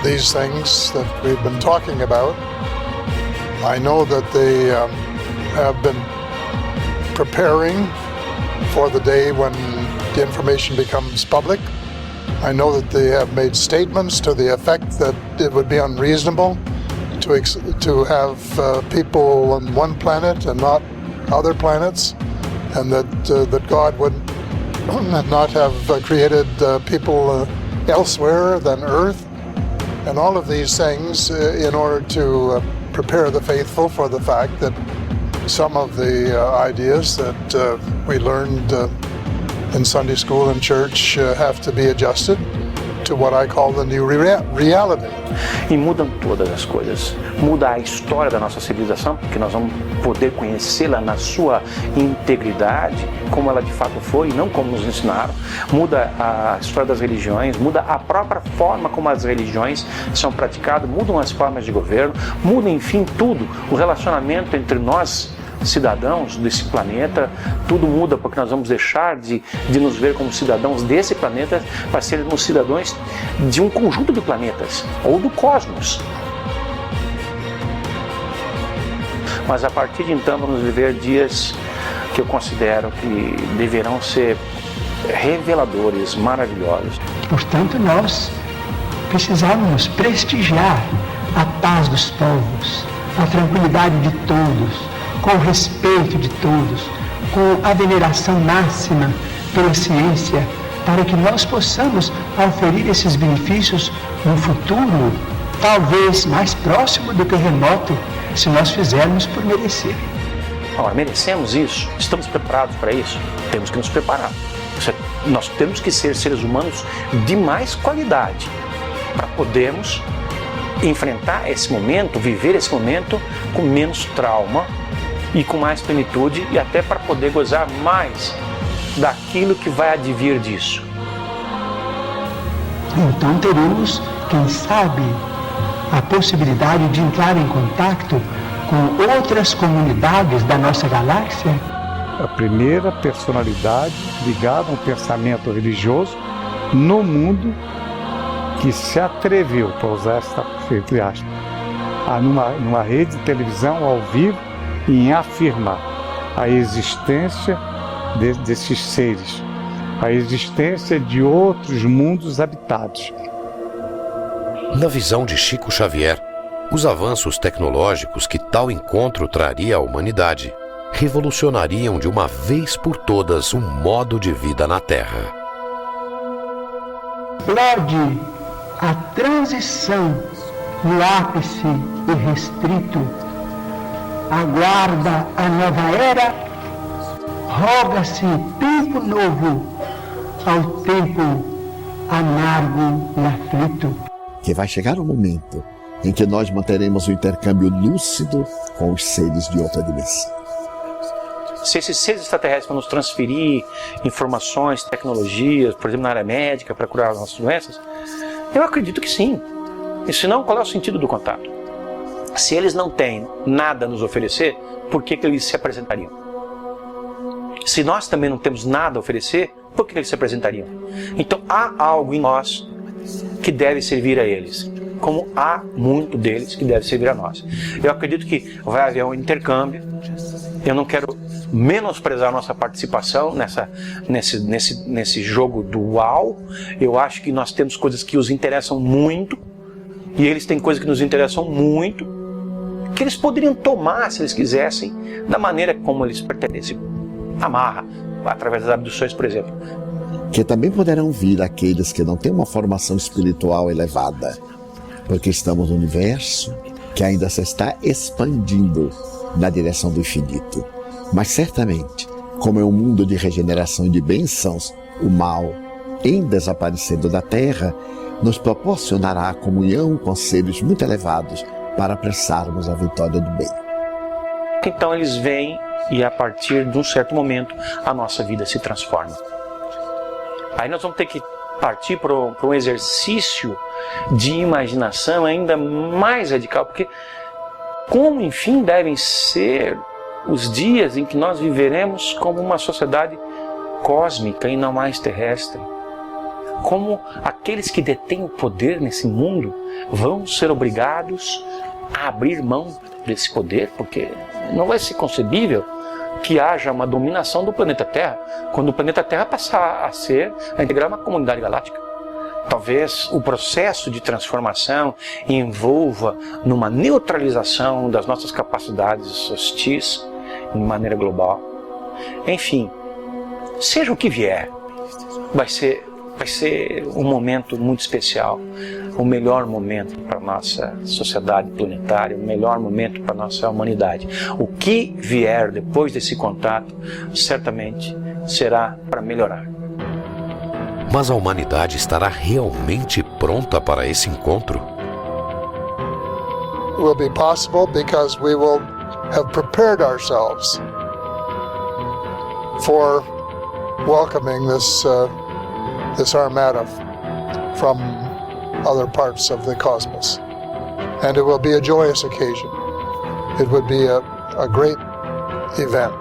these things that we've been talking about. I know that they have been preparing for the day when the information becomes public. I know that they have made statements to the effect that it would be unreasonable to have people on one planet and not other planets, and that God would not have created people elsewhere than Earth, and all of these things in order to prepare the faithful for the fact that some of the ideas that we learned in Sunday school and church have to be adjusted to what I call the new reality. E mudam todas as coisas. Muda a história da nossa civilização, porque nós vamos poder conhecê-la na sua integridade, como ela de fato foi, não como nos ensinaram. Muda a história das religiões, muda a própria forma como as religiões são praticadas, mudam as formas de governo, muda, enfim, tudo. O relacionamento entre nós, cidadãos desse planeta, tudo muda, porque nós vamos deixar de nos ver como cidadãos desse planeta para sermos cidadãos de um conjunto de planetas, ou do cosmos. Mas a partir de então vamos viver dias que eu considero que deverão ser reveladores, maravilhosos. Portanto, nós precisamos prestigiar a paz dos povos, a tranquilidade de todos, com o respeito de todos, com a veneração máxima pela ciência, para que nós possamos oferir esses benefícios no futuro, talvez mais próximo do que remoto, se nós fizermos por merecer. Ora, merecemos isso? Estamos preparados para isso? Temos que nos preparar. Nós temos que ser seres humanos de mais qualidade para podermos enfrentar esse momento, viver esse momento com menos trauma e com mais plenitude, e até para poder gozar mais daquilo que vai advir disso. Então teremos, quem sabe, a possibilidade de entrar em contato com outras comunidades da nossa galáxia. A primeira personalidade ligada a um pensamento religioso no mundo que se atreveu, para usar esta entre aspas, numa rede de televisão ao vivo, em afirmar a existência desses seres, a existência de outros mundos habitados. Na visão de Chico Xavier, os avanços tecnológicos que tal encontro traria à humanidade revolucionariam de uma vez por todas um modo de vida na Terra. Pede a transição no ápice irrestrito, aguarda a nova era, roga-se tempo novo ao tempo amargo e aflito. Que vai chegar um momento em que nós manteremos o intercâmbio lúcido com os seres de outra dimensão. Se esses seres extraterrestres vão nos transferir informações, tecnologias, por exemplo, na área médica, para curar as nossas doenças, eu acredito que sim. E se não, qual é o sentido do contato? Se eles não têm nada a nos oferecer, por que eles se apresentariam? Se nós também não temos nada a oferecer, por que eles se apresentariam? Então há algo em nós que deve servir a eles, como há muito deles que deve servir a nós. Eu acredito que vai haver um intercâmbio. Eu não quero menosprezar a nossa participação nesse jogo dual. Eu acho que nós temos coisas que os interessam muito, e eles têm coisas que nos interessam muito, que eles poderiam tomar, se eles quisessem, da maneira como eles pertencem. Amarra, através das abduções, por exemplo. Que também poderão vir aqueles que não têm uma formação espiritual elevada, porque estamos no universo que ainda se está expandindo na direção do infinito. Mas certamente, como é um mundo de regeneração e de bênçãos, o mal, em desaparecendo da Terra, nos proporcionará a comunhão com seres muito elevados para apressarmos a vitória do bem. Então eles vêm e a partir de um certo momento a nossa vida se transforma. Aí nós vamos ter que partir para um exercício de imaginação ainda mais radical, porque como, enfim, devem ser os dias em que nós viveremos como uma sociedade cósmica e não mais terrestre. Como aqueles que detêm o poder nesse mundo vão ser obrigados a abrir mão desse poder, porque não vai ser concebível que haja uma dominação do planeta Terra quando o planeta Terra passar a integrar uma comunidade galáctica. Talvez o processo de transformação envolva numa neutralização das nossas capacidades hostis de maneira global. Enfim, seja o que vier, vai ser um momento muito especial, o melhor momento para a nossa sociedade planetária, o melhor momento para a nossa humanidade. O que vier depois desse contato, certamente será para melhorar. Mas a humanidade estará realmente pronta para esse encontro? It will be possible because we will have prepared ourselves for welcoming this armada from other parts of the cosmos. And it will be a joyous occasion. It would be a great event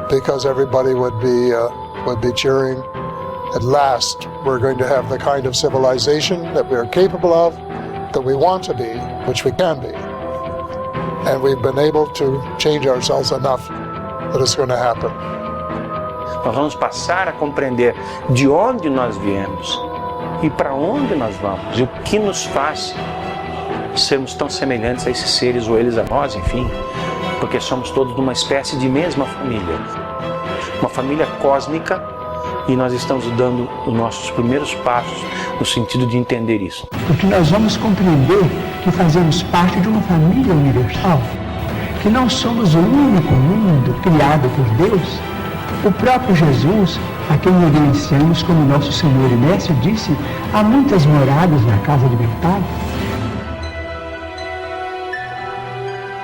because everybody would be cheering. At last, we're going to have the kind of civilization that we are capable of, that we want to be, which we can be. And we've been able to change ourselves enough that it's going to happen. Nós vamos passar a compreender de onde nós viemos e para onde nós vamos e o que nos faz sermos tão semelhantes a esses seres ou eles a nós, enfim, porque somos todos de uma espécie de mesma família, uma família cósmica, e nós estamos dando os nossos primeiros passos no sentido de entender isso. Porque nós vamos compreender que fazemos parte de uma família universal, que não somos o único mundo criado por Deus. O próprio Jesus, a quem reverenciamos como nosso Senhor e Mestre, disse: há muitas moradas na casa de meu Pai.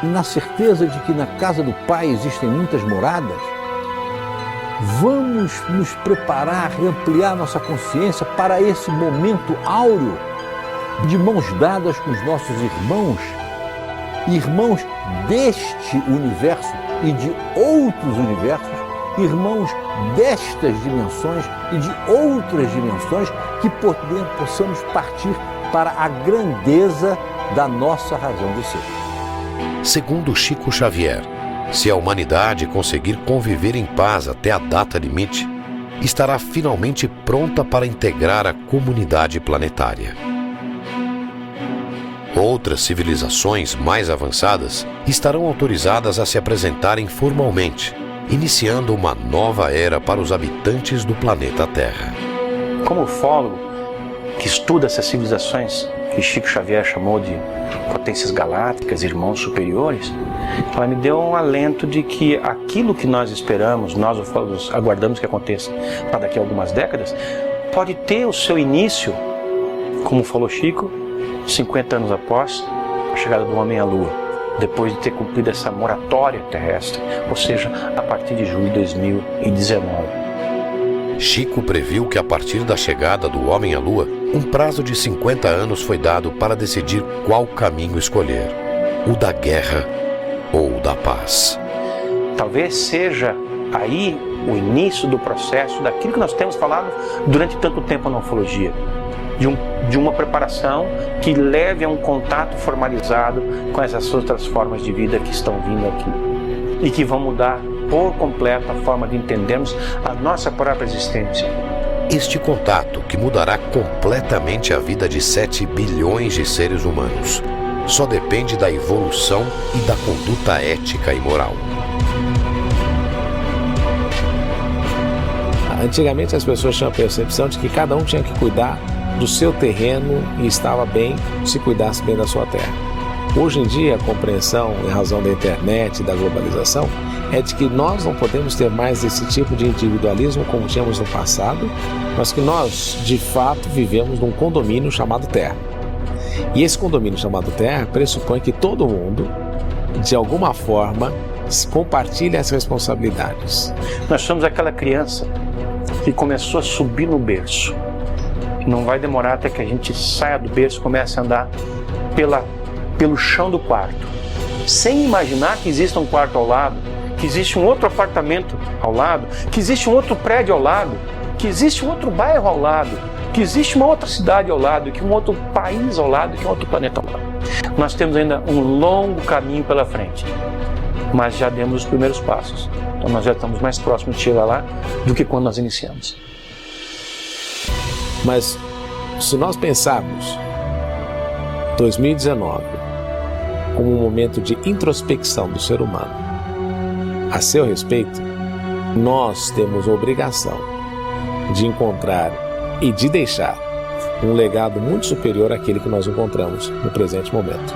E na certeza de que na casa do Pai existem muitas moradas, vamos nos preparar e ampliar nossa consciência para esse momento áureo, de mãos dadas com os nossos irmãos deste universo e de outros universos, irmãos destas dimensões e de outras dimensões, que possamos partir para a grandeza da nossa razão de ser. Segundo Chico Xavier, se a humanidade conseguir conviver em paz até a data limite, estará finalmente pronta para integrar a comunidade planetária. Outras civilizações mais avançadas estarão autorizadas a se apresentarem formalmente, iniciando uma nova era para os habitantes do planeta Terra. Como ufólogo que estuda essas civilizações que Chico Xavier chamou de potências galácticas, irmãos superiores, ela me deu um alento de que aquilo que nós esperamos, nós ufólogos aguardamos que aconteça para daqui a algumas décadas, pode ter o seu início, como falou Chico, 50 anos após a chegada do homem à Lua, depois de ter cumprido essa moratória terrestre, ou seja, a partir de julho de 2019. Chico previu que a partir da chegada do homem à Lua, um prazo de 50 anos foi dado para decidir qual caminho escolher, o da guerra ou o da paz. Talvez seja aí o início do processo daquilo que nós temos falado durante tanto tempo na ufologia, de uma preparação que leve a um contato formalizado com essas outras formas de vida que estão vindo aqui e que vão mudar por completo a forma de entendermos a nossa própria existência. Este contato, que mudará completamente a vida de 7 bilhões de seres humanos, só depende da evolução e da conduta ética e moral. Antigamente as pessoas tinham a percepção de que cada um tinha que cuidar do seu terreno e estava bem se cuidasse bem da sua terra. Hoje em dia, a compreensão, em razão da internet e da globalização, é de que nós não podemos ter mais esse tipo de individualismo como tínhamos no passado, mas que nós, de fato, vivemos num condomínio chamado Terra. E esse condomínio chamado Terra pressupõe que todo mundo, de alguma forma, compartilha as responsabilidades. Nós somos aquela criança que começou a subir no berço. Não vai demorar até que a gente saia do berço e comece a andar pelo chão do quarto, sem imaginar que existe um quarto ao lado, que existe um outro apartamento ao lado, que existe um outro prédio ao lado, que existe um outro bairro ao lado, que existe uma outra cidade ao lado, que um outro país ao lado, que um outro planeta ao lado. Nós temos ainda um longo caminho pela frente, mas já demos os primeiros passos. Então nós já estamos mais próximos de chegar lá do que quando nós iniciamos. Mas se nós pensarmos 2019 como um momento de introspecção do ser humano a seu respeito, nós temos a obrigação de encontrar e de deixar um legado muito superior àquele que nós encontramos no presente momento.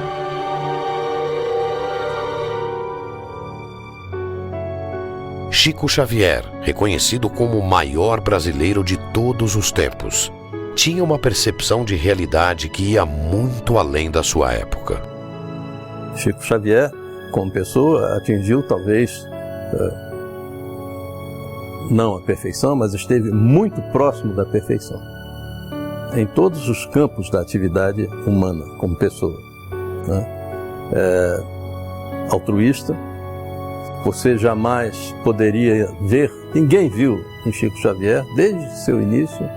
Chico Xavier, reconhecido como o maior brasileiro de todos os tempos, tinha uma percepção de realidade que ia muito além da sua época. Chico Xavier, como pessoa, atingiu talvez não a perfeição, mas esteve muito próximo da perfeição em todos os campos da atividade humana como pessoa, né? Altruísta. Você jamais poderia ver, ninguém viu em Chico Xavier, desde seu início,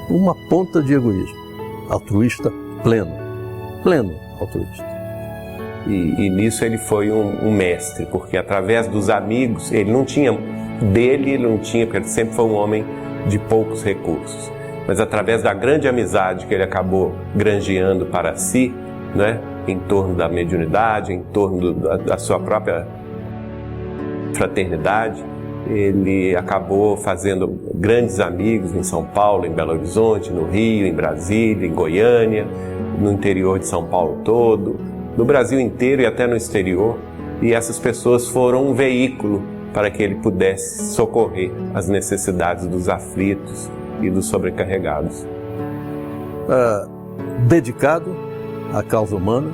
uma ponta de egoísmo. Altruísta pleno altruísta. E nisso ele foi um mestre, porque através dos amigos, ele não tinha, porque ele sempre foi um homem de poucos recursos. Mas através da grande amizade que ele acabou granjeando para si, né, em torno da mediunidade, em torno da sua própria fraternidade, ele acabou fazendo grandes amigos em São Paulo, em Belo Horizonte, no Rio, em Brasília, em Goiânia, no interior de São Paulo todo, no Brasil inteiro e até no exterior. E essas pessoas foram um veículo para que ele pudesse socorrer as necessidades dos aflitos e dos sobrecarregados. Dedicado à causa humana,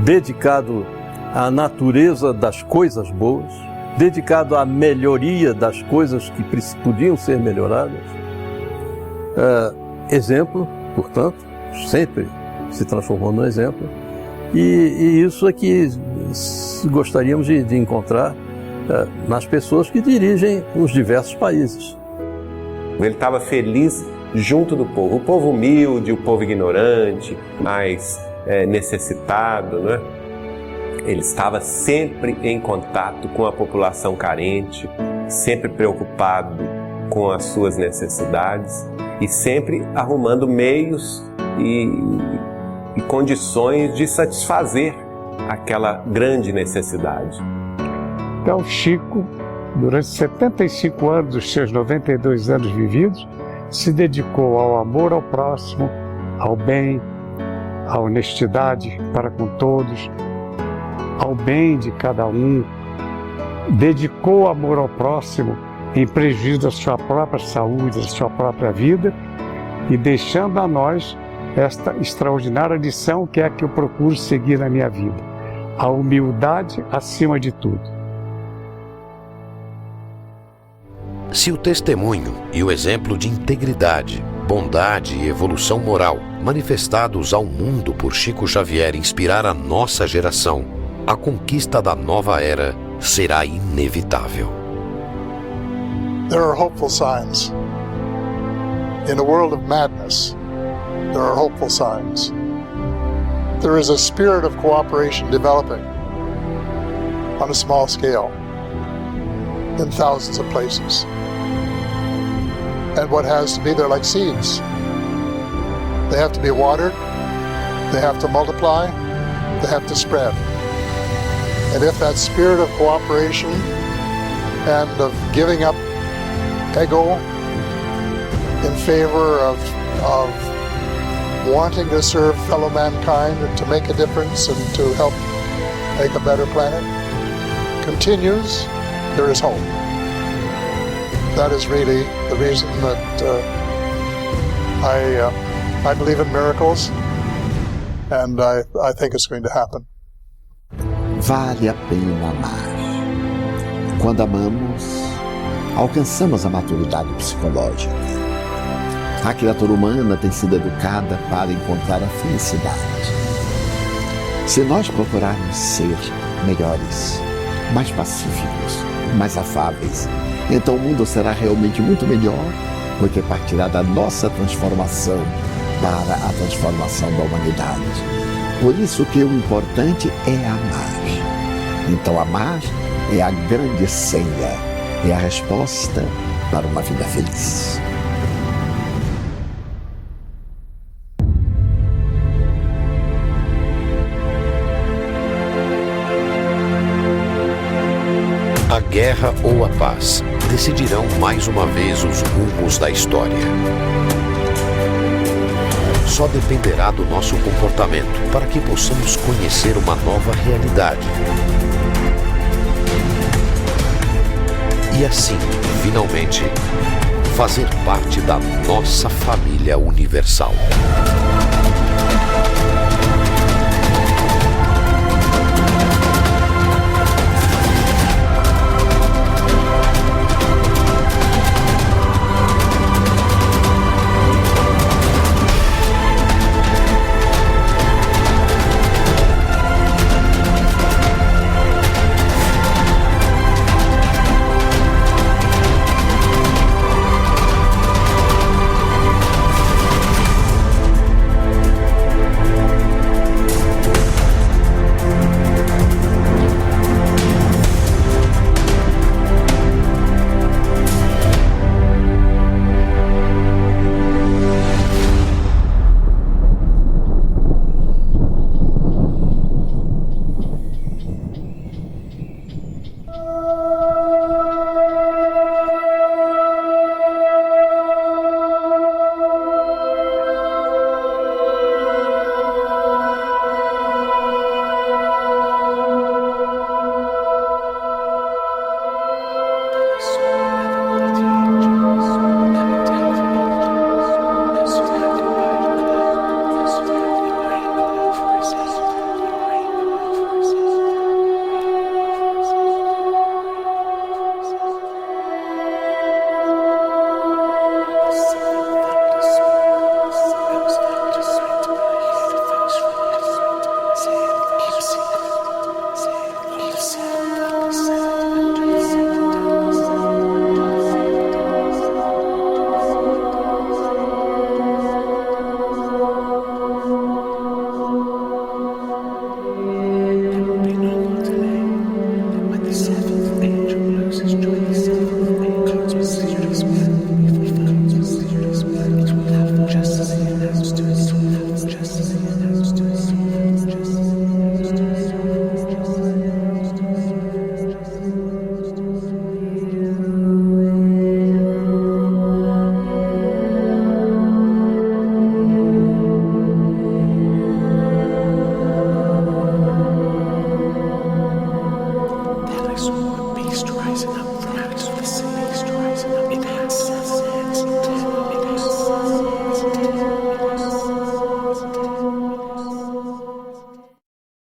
dedicado à natureza das coisas boas, dedicado à melhoria das coisas que podiam ser melhoradas. Exemplo, portanto, sempre se transformou no exemplo. E isso é que gostaríamos de encontrar nas pessoas que dirigem os diversos países. Ele estava feliz junto do povo, o povo humilde, o povo ignorante, mais necessitado, né? Ele estava sempre em contato com a população carente, sempre preocupado com as suas necessidades e sempre arrumando meios e condições de satisfazer aquela grande necessidade. Então, Chico, durante 75 anos dos seus 92 anos vividos, se dedicou ao amor ao próximo, ao bem, à honestidade para com todos, ao bem de cada um, dedicou o amor ao próximo em prejuízo da sua própria saúde, da sua própria vida, e deixando a nós esta extraordinária lição que é a que eu procuro seguir na minha vida: a humildade acima de tudo. Se o testemunho e o exemplo de integridade, bondade e evolução moral manifestados ao mundo por Chico Xavier inspirar a nossa geração, a conquista da nova era será inevitável. There are hopeful signs. In a world of madness, there are hopeful signs. There is a spirit of cooperation developing on a small scale in thousands of places. And what has to be, they're like seeds. They have to be watered, they have to multiply, they have to spread. And if that spirit of cooperation and of giving up ego in favor of wanting to serve fellow mankind and to make a difference and to help make a better planet continues, there is hope. That is really the reason that I believe in miracles, and I think it's going to happen. Vale a pena amar. Quando amamos, alcançamos a maturidade psicológica. A criatura humana tem sido educada para encontrar a felicidade. Se nós procurarmos ser melhores, mais pacíficos, mais afáveis, então o mundo será realmente muito melhor, porque partirá da nossa transformação para a transformação da humanidade. Por isso que o importante é amar. Então amar é a grande senha, é a resposta para uma vida feliz. A guerra ou a paz decidirão mais uma vez os rumos da história. Só dependerá do nosso comportamento para que possamos conhecer uma nova realidade. E assim, finalmente, fazer parte da nossa família universal.